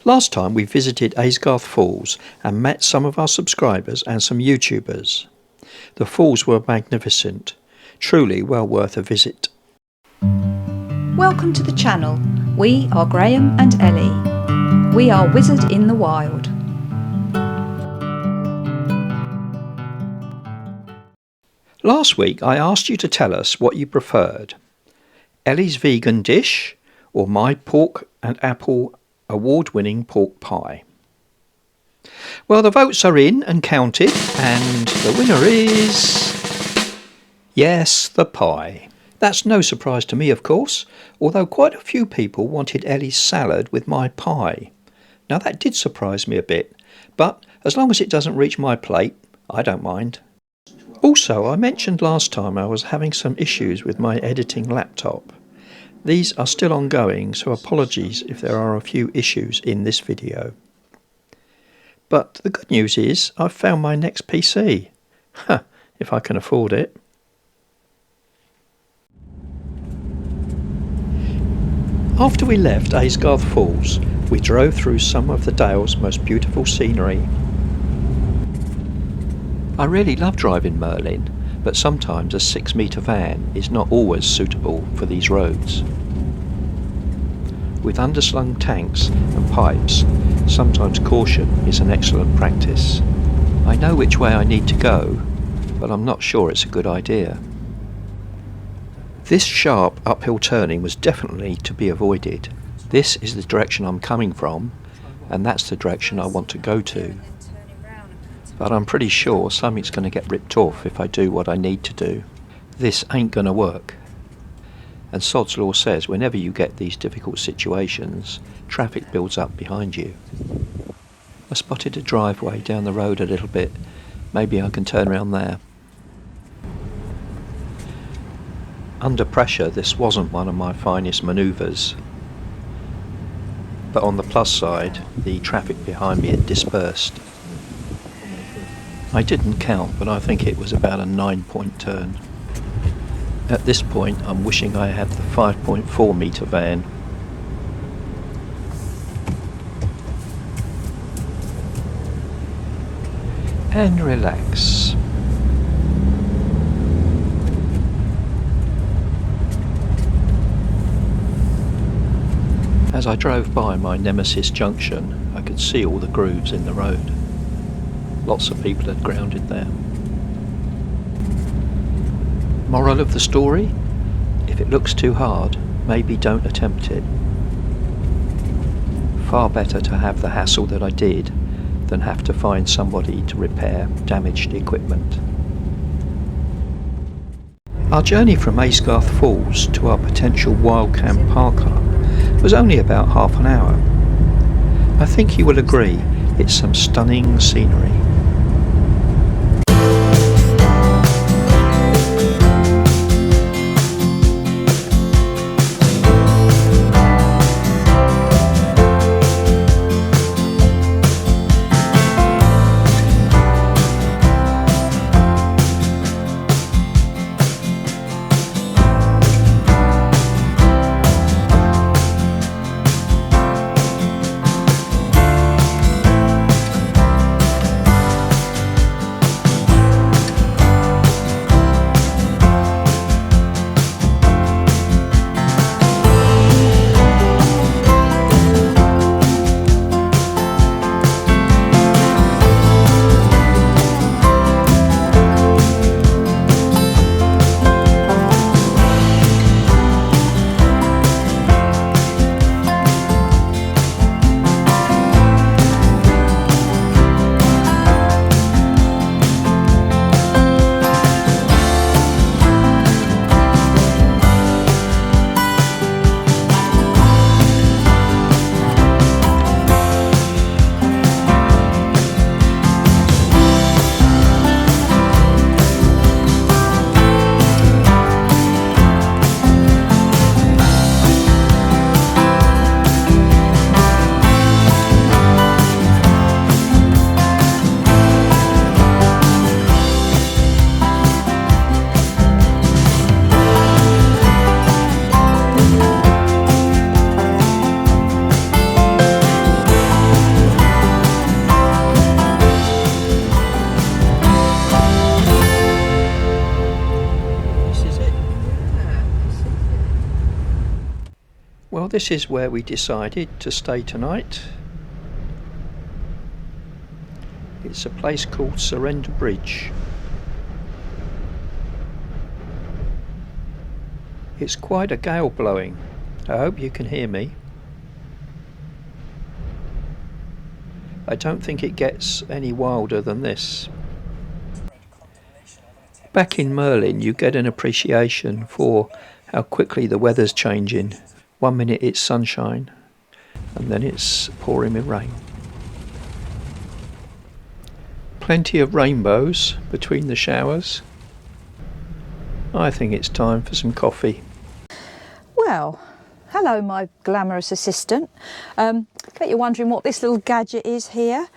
Last time we visited Aysgarth Falls and met some of our subscribers and some YouTubers. The falls were magnificent, truly well worth a visit. Welcome to the channel. We are Graham and Ellie. We are Wizard in the Wild. Last week I asked you to tell us what you preferred. Ellie's vegan dish or my pork and apple award-winning pork pie. Well, the votes are in and counted, and the winner is... yes, the pie. That's no surprise to me, of course, although quite a few people wanted Ellie's salad with my pie. Now that did surprise me a bit, but as long as it doesn't reach my plate, I don't mind. Also, I mentioned last time I was having some issues with my editing laptop. These are still ongoing, so apologies if there are a few issues in this video. But the good news is I've found my next PC. If I can afford it. After we left Aysgarth Falls, we drove through some of the Dale's most beautiful scenery. I really love driving Merlin, but sometimes a 6-metre van is not always suitable for these roads. With underslung tanks and pipes, sometimes caution is an excellent practice. I know which way I need to go, but I'm not sure it's a good idea. This sharp uphill turning was definitely to be avoided. This is the direction I'm coming from, and that's the direction I want to go to. But I'm pretty sure something's going to get ripped off if I do what I need to do. This ain't going to work. And Sod's Law says whenever you get these difficult situations, traffic builds up behind you. I spotted a driveway down the road a little bit. Maybe I can turn around there. Under pressure, this wasn't one of my finest manoeuvres. But on the plus side, the traffic behind me had dispersed. I didn't count, but I think it was about a 9-point turn. At this point, I'm wishing I had the 5.4 metre van. And relax. As I drove by my Nemesis junction, I could see all the grooves in the road. Lots of people had grounded there. Moral of the story? If it looks too hard, maybe don't attempt it. Far better to have the hassle that I did than have to find somebody to repair damaged equipment. Our journey from Aysgarth Falls to our potential wildcamp park-up was only about half an hour. I think you will agree it's some stunning scenery. this is where we decided to stay tonight. It's a place called Surrender Bridge. It's quite a gale blowing. I hope you can hear me. I don't think it gets any wilder than this. Back in Merlin you get an appreciation for how quickly the weather's changing. 1 minute it's sunshine and then it's pouring with rain. Plenty of rainbows between the showers. I think it's time for some coffee. Well, hello my glamorous assistant. Bet you're wondering what this little gadget is here.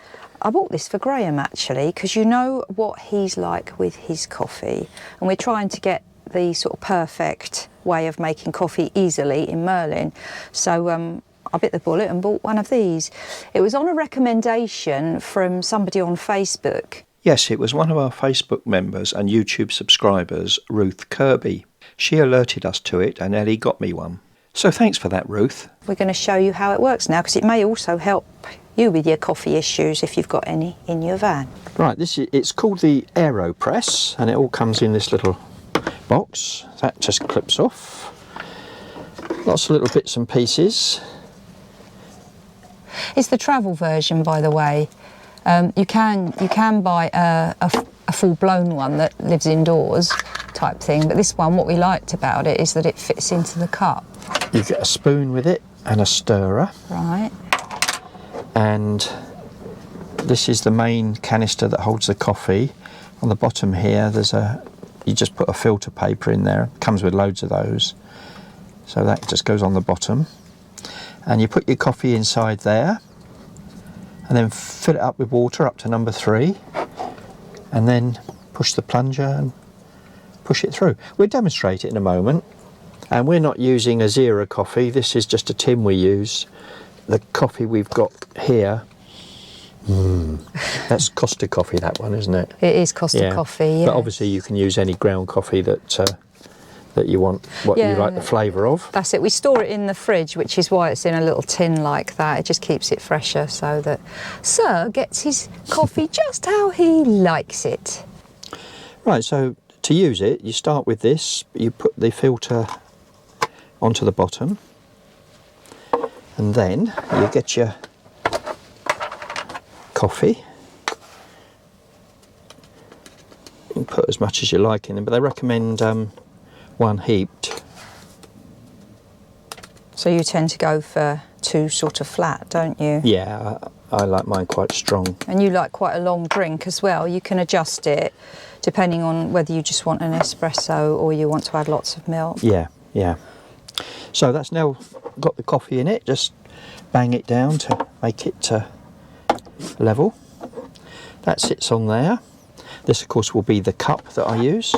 I bought this for Graham actually, because you know what he's like with his coffee, and we're trying to get the sort of perfect way of making coffee easily in Merlin. So I bit the bullet and bought one of these. It was on a recommendation from somebody on Facebook. Yes, it was one of our Facebook members and YouTube subscribers, Ruth Kirby. She alerted us to it and Ellie got me one. So thanks for that, Ruth. We're going to show you how it works now, because it may also help you with your coffee issues if you've got any in your van. Right, it's called the AeroPress and it all comes in this little box. That just clips off. Lots of little bits and pieces. It's the travel version, by the way. You can buy a full-blown one that lives indoors type thing, but this one, what we liked about it is that it fits into the cup. You get a spoon with it and a stirrer. Right. And this is the main canister that holds the coffee. On the bottom here you just put a filter paper in there. It comes with loads of those. So that just goes on the bottom. And you put your coffee inside there and then fill it up with water up to number 3 and then push the plunger and push it through. We'll demonstrate it in a moment. And we're not using a zero coffee, this is just a tin we use. The coffee we've got here, that's Costa coffee, that one, isn't it? It is Costa coffee, yeah. But obviously you can use any ground coffee that you want, you like the flavour of. That's it. We store it in the fridge, which is why it's in a little tin like that. It just keeps it fresher so that Sir gets his coffee just how he likes it. Right, so to use it, you start with this. You put the filter onto the bottom and then you get your coffee. You can put as much as you like in them, but they recommend one heaped. So you tend to go for 2 sort of flat, don't you? Yeah, I like mine quite strong. And you like quite a long drink as well. You can adjust it depending on whether you just want an espresso or you want to add lots of milk. Yeah, yeah. So that's now got the coffee in it. Just bang it down to make it level. That sits on there. This of course will be the cup that I use.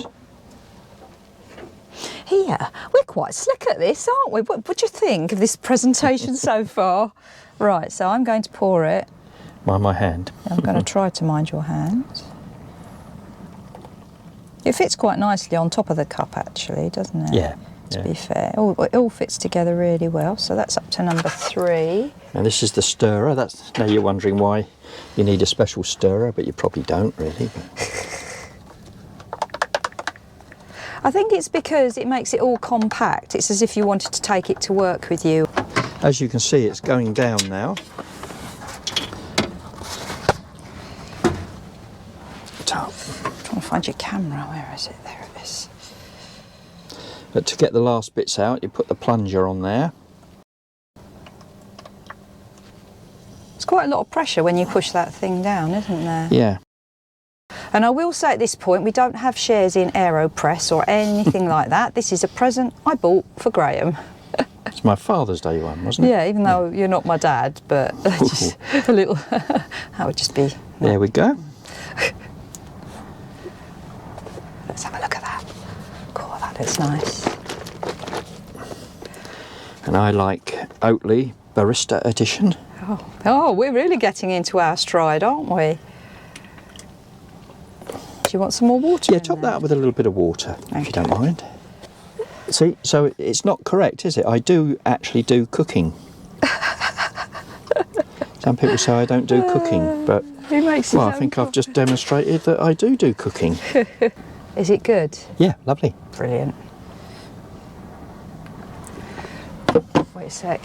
Here, we're quite slick at this, aren't we? What do you think of this presentation so far? Right, so I'm going to pour it. Mind my hand. I'm going to try to mind your hand. It fits quite nicely on top of the cup actually, doesn't it? Yeah. To be fair. It all fits together really well, so that's up to number 3. And this is the stirrer. Now you're wondering why you need a special stirrer, but you probably don't really. I think it's because it makes it all compact. It's as if you wanted to take it to work with you. As you can see, it's going down now. I'm trying to find your camera. Where is it? There it is. But to get the last bits out, you put the plunger on there. It's quite a lot of pressure when you push that thing down, isn't there? Yeah. And I will say at this point, we don't have shares in AeroPress or anything like that. This is a present I bought for Graham. It's my Father's Day one, wasn't it? Yeah, even though you're not my dad, but just a little, that would just be... There we go. Let's have a look at that. Cool, that looks nice. And I like Oatly Barista Edition. Oh, we're really getting into our stride, aren't we? Do you want some more water? Yeah, top that up with a little bit of water, if you don't mind. See, so it's not correct, is it? I do actually do cooking. Some people say I don't do cooking, but He makes well, I think I've just demonstrated that I do cooking. Is it good? Yeah, lovely. Brilliant. Wait a sec.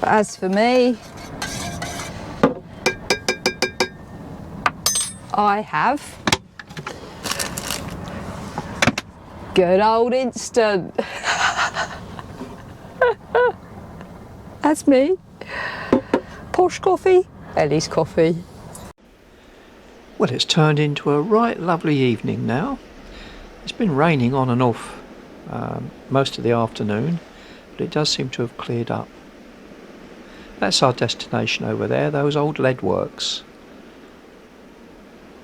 But as for me, I have good old instant. That's me. Posh coffee, Ellie's coffee. Well, it's turned into a right lovely evening now. It's been raining on and off most of the afternoon, but it does seem to have cleared up. That's our destination over there, those old lead works.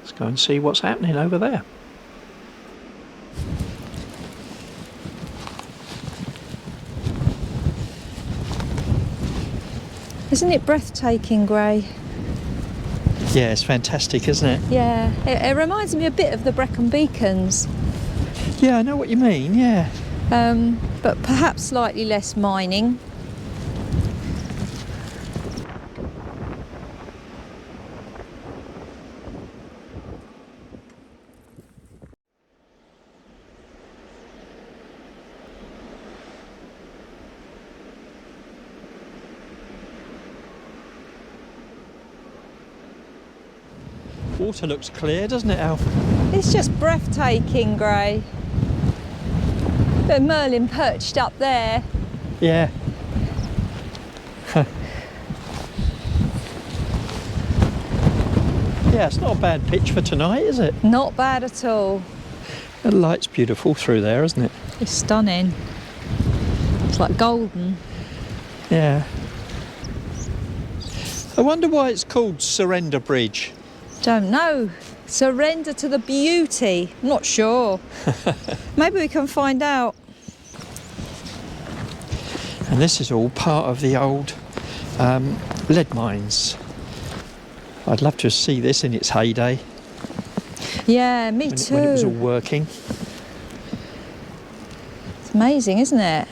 Let's go and see what's happening over there. Isn't it breathtaking, Gray? Yeah, it's fantastic, isn't it? Yeah, it reminds me a bit of the Brecon Beacons. Yeah, I know what you mean, yeah. But perhaps slightly less mining. Water looks clear, doesn't it, Al? It's just breathtaking, Gray. The Merlin perched up there. Yeah. Yeah, it's not a bad pitch for tonight, is it? Not bad at all. The light's beautiful through there, isn't it? It's stunning. It's like golden. Yeah. I wonder why it's called Surrender Bridge. Don't know. Surrender to the beauty. Not sure. Maybe we can find out. And this is all part of the old lead mines. I'd love to see this in its heyday. Yeah, me too. When it was all working. It's amazing, isn't it?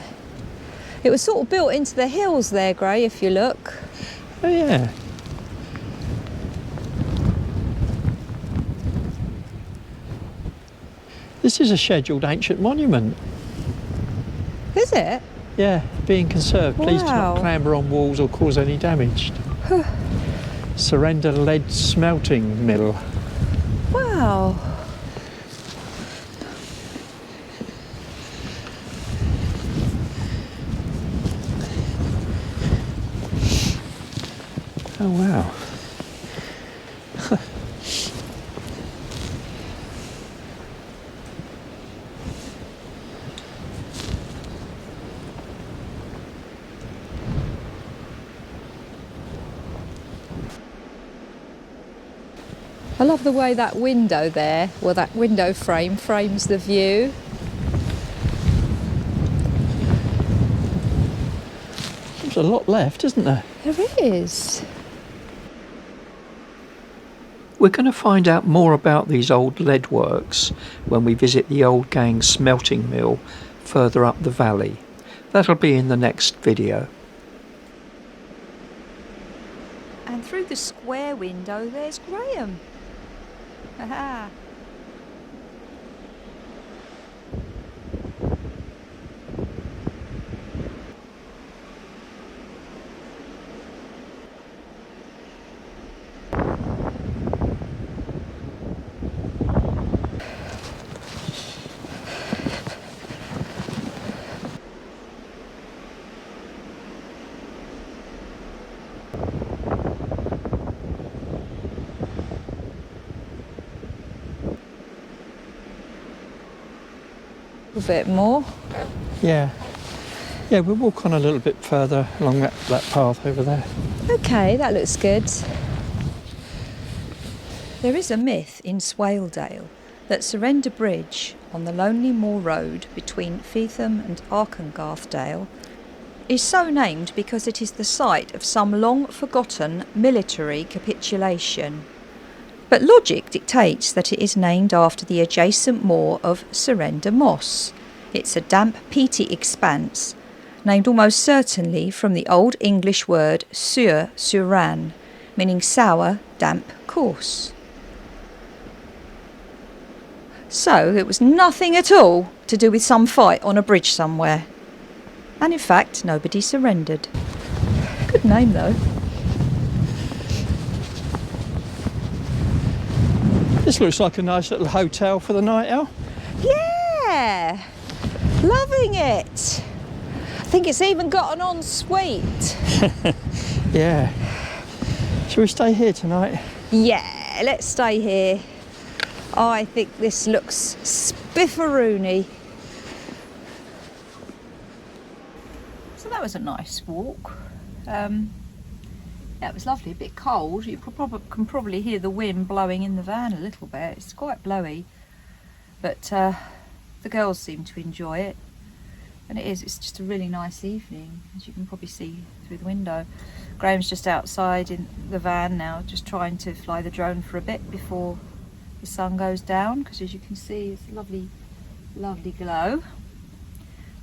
It was sort of built into the hills there, Gray, if you look. Oh yeah. This is a scheduled ancient monument. Is it? Yeah, being conserved. Please do Wow. not clamber on walls or cause any damage. Surrender lead smelting mill. Wow. Oh wow. I love the way that window there, well, that window frame frames the view. There's a lot left, isn't there? There is. We're going to find out more about these old lead works when we visit the Old Gang smelting mill further up the valley. That'll be in the next video. And through the square window there's Graham. Aha. A bit more. Yeah. Yeah, we'll walk on a little bit further along that path over there. Okay, that looks good. There is a myth in Swaledale that Surrender Bridge on the Lonely Moor Road between Feetham and Arkengarthdale is so named because it is the site of some long-forgotten military capitulation. But logic dictates that it is named after the adjacent moor of Surrender Moss, It's a damp, peaty expanse, named almost certainly from the Old English word sur, suran, meaning sour, damp, coarse. So it was nothing at all to do with some fight on a bridge somewhere. And in fact, nobody surrendered. Good name though. This looks like a nice little hotel for the night out. Yeah, loving it. I think it's even got an ensuite. Yeah. Shall we stay here tonight? Yeah, let's stay here. I think this looks spifferoony. So that was a nice walk. Yeah, it was lovely, a bit cold. You can probably hear the wind blowing in the van a little bit. It's quite blowy, but the girls seem to enjoy it. And it's just a really nice evening, as you can probably see through the window. Graham's just outside in the van now, just trying to fly the drone for a bit before the sun goes down, because as you can see, it's a lovely, lovely glow.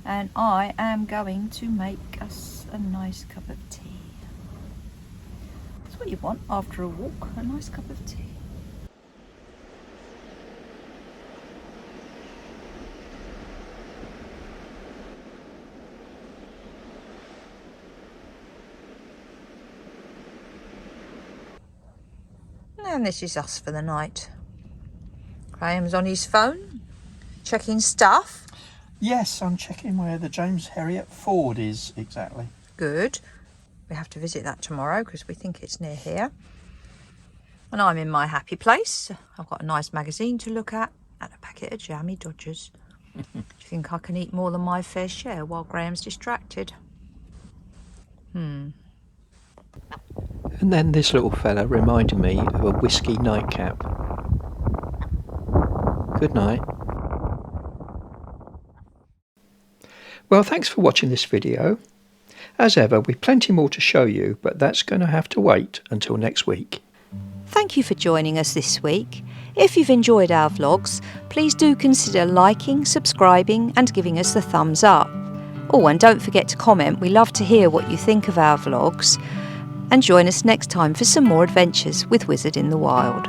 And I am going to make us a nice cup of tea. That's what you want after a walk, a nice cup of tea. And this is us for the night. Graham's on his phone, checking stuff. Yes, I'm checking where the James Herriot Ford is exactly. Good. We have to visit that tomorrow because we think it's near here. And I'm in my happy place. I've got a nice magazine to look at and a packet of jammy Dodgers. Do you think I can eat more than my fair share while Graham's distracted? And then this little fella reminded me of a whiskey nightcap. Good night. Well, thanks for watching this video. As ever, we've plenty more to show you, but that's going to have to wait until next week. Thank you for joining us this week. If you've enjoyed our vlogs, please do consider liking, subscribing and giving us the thumbs up. Oh, and don't forget to comment. We love to hear what you think of our vlogs. And join us next time for some more adventures with Wizard in the Wild.